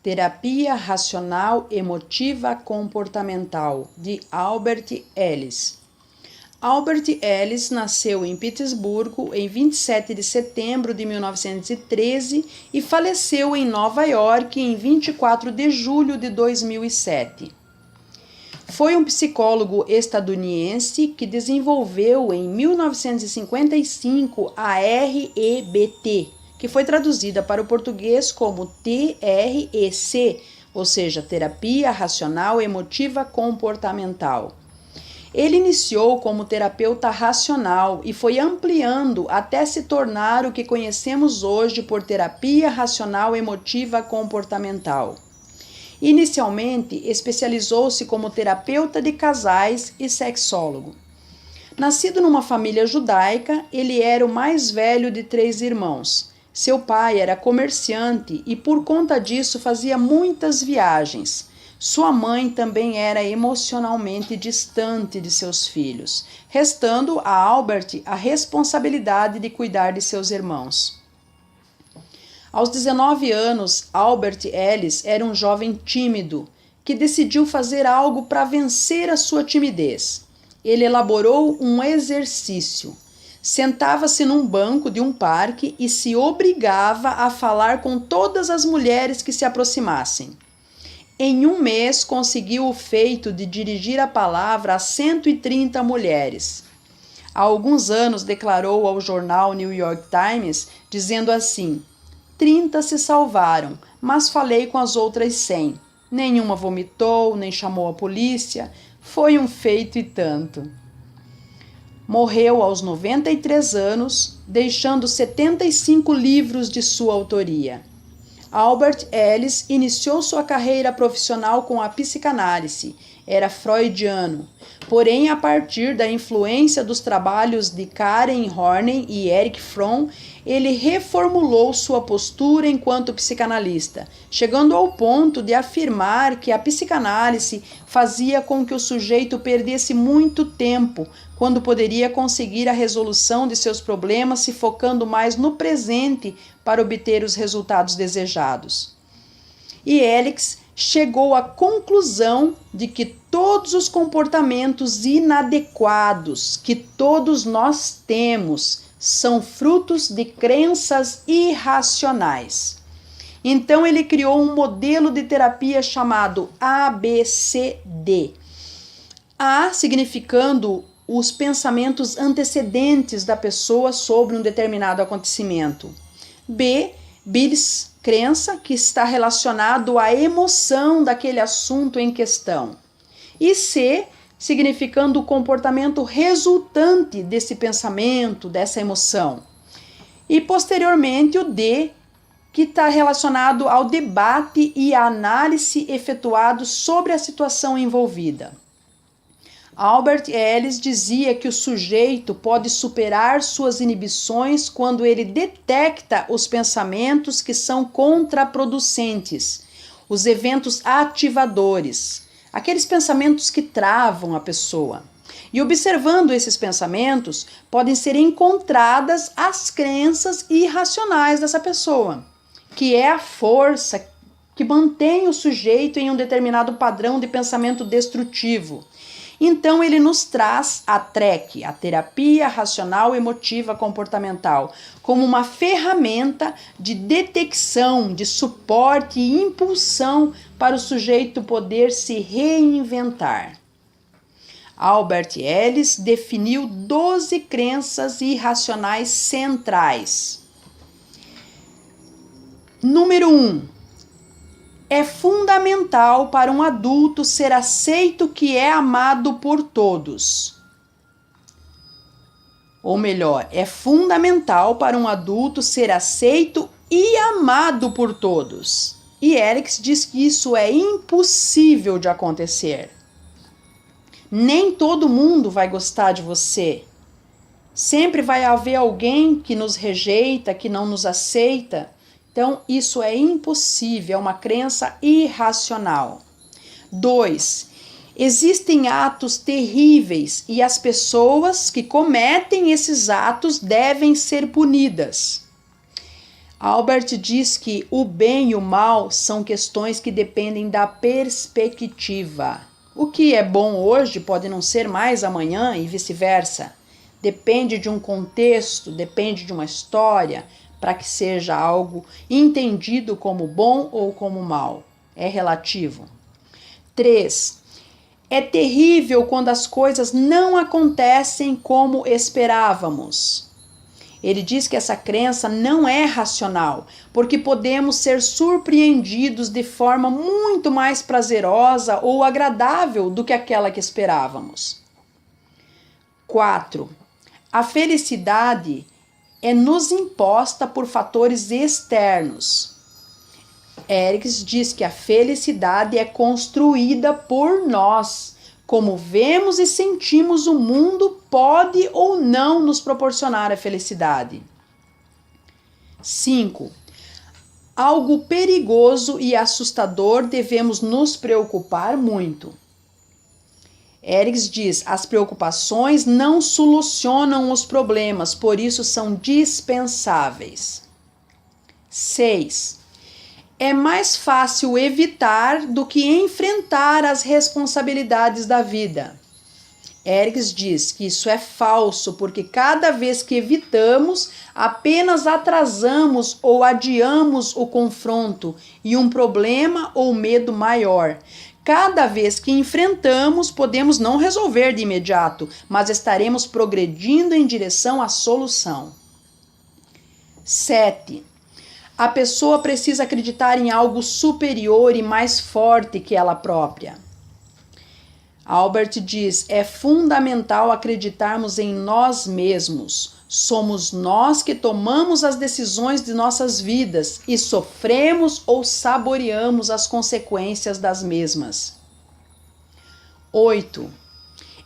Terapia Racional Emotiva Comportamental, de Albert Ellis. Albert Ellis nasceu em Petersburgo em 27 de setembro de 1913 e faleceu em Nova York em 24 de julho de 2007. Foi um psicólogo estadunidense que desenvolveu em 1955 a REBT, que foi traduzida para o português como TREC, ou seja, Terapia Racional Emotiva Comportamental. Ele iniciou como terapeuta racional e foi ampliando até se tornar o que conhecemos hoje por Terapia Racional Emotiva Comportamental. Inicialmente, especializou-se como terapeuta de casais e sexólogo. Nascido numa família judaica, ele era o mais velho de 3 irmãos. Seu pai era comerciante e, por conta disso, fazia muitas viagens. Sua mãe também era emocionalmente distante de seus filhos, restando a Albert a responsabilidade de cuidar de seus irmãos. Aos 19 anos, Albert Ellis era um jovem tímido que decidiu fazer algo para vencer a sua timidez. Ele elaborou um exercício. Sentava-se num banco de um parque e se obrigava a falar com todas as mulheres que se aproximassem. Em um mês, conseguiu o feito de dirigir a palavra a 130 mulheres. Há alguns anos, declarou ao jornal New York Times, dizendo assim: 30 se salvaram, mas falei com as outras 100. Nenhuma vomitou, nem chamou a polícia. Foi um feito e tanto. Morreu aos 93 anos, deixando 75 livros de sua autoria. Albert Ellis iniciou sua carreira profissional com a psicanálise. Era freudiano, porém, a partir da influência dos trabalhos de Karen Horney e Erich Fromm, ele reformulou sua postura enquanto psicanalista, chegando ao ponto de afirmar que a psicanálise fazia com que o sujeito perdesse muito tempo, quando poderia conseguir a resolução de seus problemas se focando mais no presente para obter os resultados desejados. E Ellis chegou à conclusão de que todos os comportamentos inadequados que todos nós temos são frutos de crenças irracionais. Então ele criou um modelo de terapia chamado ABCD. A significando os pensamentos antecedentes da pessoa sobre um determinado acontecimento. B, bis, crença, que está relacionado à emoção daquele assunto em questão. E C, significando o comportamento resultante desse pensamento, dessa emoção. E posteriormente o D, que está relacionado ao debate e à análise efetuados sobre a situação envolvida. Albert Ellis dizia que o sujeito pode superar suas inibições quando ele detecta os pensamentos que são contraproducentes, os eventos ativadores, aqueles pensamentos que travam a pessoa. E observando esses pensamentos, podem ser encontradas as crenças irracionais dessa pessoa, que é a força que mantém o sujeito em um determinado padrão de pensamento destrutivo. Então ele nos traz a TREC, a Terapia Racional Emotiva Comportamental, como uma ferramenta de detecção, de suporte e impulsão para o sujeito poder se reinventar. Albert Ellis definiu 12 crenças irracionais centrais. Número 1. É fundamental para um adulto ser aceito que é amado por todos. Ou melhor, é fundamental para um adulto ser aceito e amado por todos. E Ellis diz que isso é impossível de acontecer. Nem todo mundo vai gostar de você. Sempre vai haver alguém que nos rejeita, que não nos aceita. Então, isso é impossível, é uma crença irracional. 2. Existem atos terríveis e as pessoas que cometem esses atos devem ser punidas. Albert diz que o bem e o mal são questões que dependem da perspectiva. O que é bom hoje pode não ser mais amanhã e vice-versa. Depende de um contexto, depende de uma história, para que seja algo entendido como bom ou como mal. É relativo. 3. É terrível quando as coisas não acontecem como esperávamos. Ele diz que essa crença não é racional, porque podemos ser surpreendidos de forma muito mais prazerosa ou agradável do que aquela que esperávamos. 4. A felicidade é nos imposta por fatores externos. Erickson diz que a felicidade é construída por nós. Como vemos e sentimos o mundo pode ou não nos proporcionar a felicidade. 5. Algo perigoso e assustador devemos nos preocupar muito. Erickson diz: as preocupações não solucionam os problemas, por isso são dispensáveis. 6. É mais fácil evitar do que enfrentar as responsabilidades da vida. Erickson diz que isso é falso, porque cada vez que evitamos, apenas atrasamos ou adiamos o confronto e um problema ou medo maior. Cada vez que enfrentamos, podemos não resolver de imediato, mas estaremos progredindo em direção à solução. 7. A pessoa precisa acreditar em algo superior e mais forte que ela própria. Albert diz: é fundamental acreditarmos em nós mesmos. Somos nós que tomamos as decisões de nossas vidas e sofremos ou saboreamos as consequências das mesmas. 8.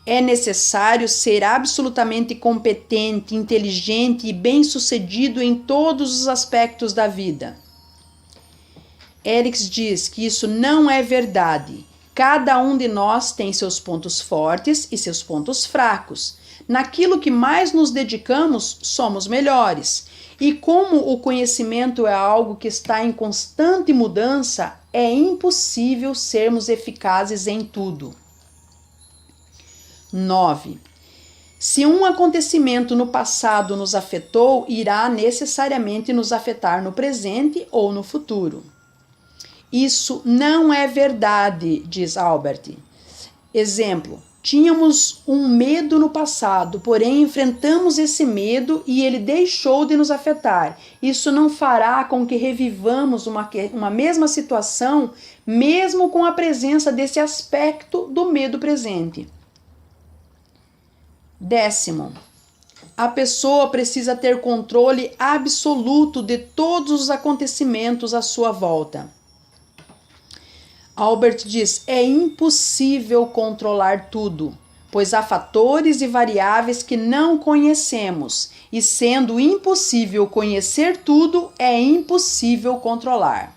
É necessário ser absolutamente competente, inteligente e bem-sucedido em todos os aspectos da vida. Erickson diz que isso não é verdade. Cada um de nós tem seus pontos fortes e seus pontos fracos. Naquilo que mais nos dedicamos, somos melhores. E como o conhecimento é algo que está em constante mudança, é impossível sermos eficazes em tudo. 9. Se um acontecimento no passado nos afetou, irá necessariamente nos afetar no presente ou no futuro. Isso não é verdade, diz Albert. Exemplo: tínhamos um medo no passado, porém enfrentamos esse medo e ele deixou de nos afetar. Isso não fará com que revivamos uma mesma situação, mesmo com a presença desse aspecto do medo presente. 10. A pessoa precisa ter controle absoluto de todos os acontecimentos à sua volta. Albert diz: é impossível controlar tudo, pois há fatores e variáveis que não conhecemos, e sendo impossível conhecer tudo, é impossível controlar.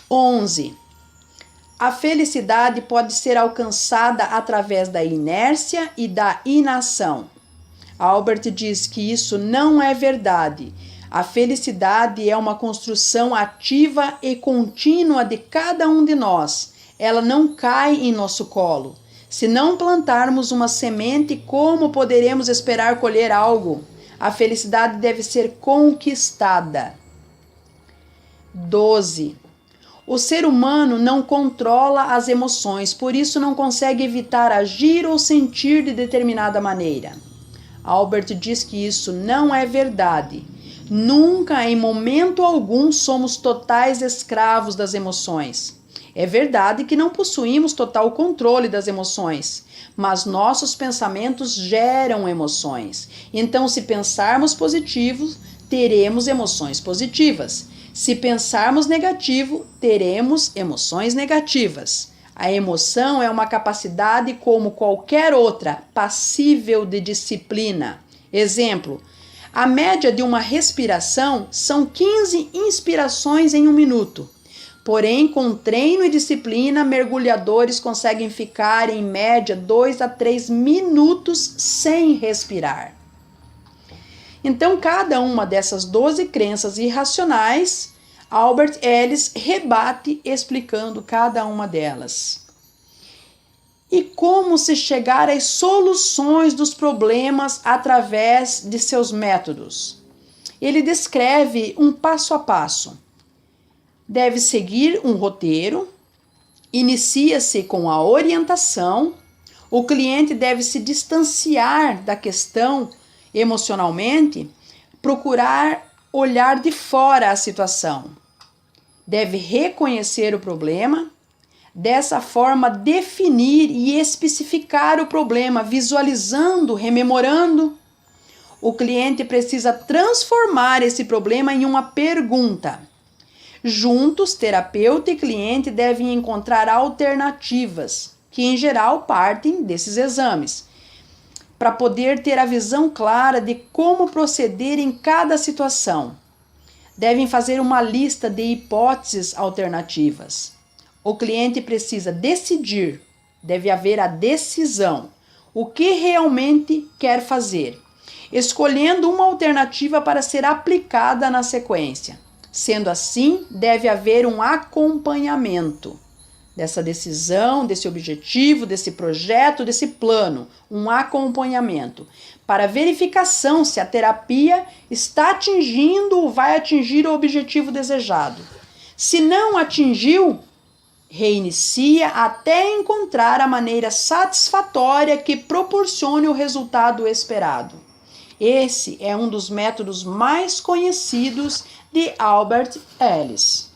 11. A felicidade pode ser alcançada através da inércia e da inação. Albert diz que isso não é verdade. A felicidade é uma construção ativa e contínua de cada um de nós. Ela não cai em nosso colo. Se não plantarmos uma semente, como poderemos esperar colher algo? A felicidade deve ser conquistada. 12. O ser humano não controla as emoções, por isso não consegue evitar agir ou sentir de determinada maneira. Albert diz que isso não é verdade. Nunca, em momento algum, somos totais escravos das emoções. É verdade que não possuímos total controle das emoções, mas nossos pensamentos geram emoções. Então, se pensarmos positivo, teremos emoções positivas. Se pensarmos negativo, teremos emoções negativas. A emoção é uma capacidade como qualquer outra, passível de disciplina. Exemplo: a média de uma respiração são 15 inspirações em 1 minuto. Porém, com treino e disciplina, mergulhadores conseguem ficar em média 2 a 3 minutos sem respirar. Então, cada uma dessas 12 crenças irracionais, Albert Ellis rebate explicando cada uma delas. E como se chegar às soluções dos problemas através de seus métodos? Ele descreve um passo a passo. Deve seguir um roteiro, inicia-se com a orientação, o cliente deve se distanciar da questão emocionalmente, procurar olhar de fora a situação. Deve reconhecer o problema, dessa forma definir e especificar o problema, visualizando, rememorando. O cliente precisa transformar esse problema em uma pergunta. Juntos, terapeuta e cliente devem encontrar alternativas, que em geral partem desses exames, para poder ter a visão clara de como proceder em cada situação. Devem fazer uma lista de hipóteses alternativas. O cliente precisa decidir, deve haver a decisão, o que realmente quer fazer, escolhendo uma alternativa para ser aplicada na sequência. Sendo assim, deve haver um acompanhamento dessa decisão, desse objetivo, desse projeto, desse plano, um acompanhamento para verificação se a terapia está atingindo ou vai atingir o objetivo desejado. Se não atingiu, reinicia até encontrar a maneira satisfatória que proporcione o resultado esperado. Esse é um dos métodos mais conhecidos de Albert Ellis.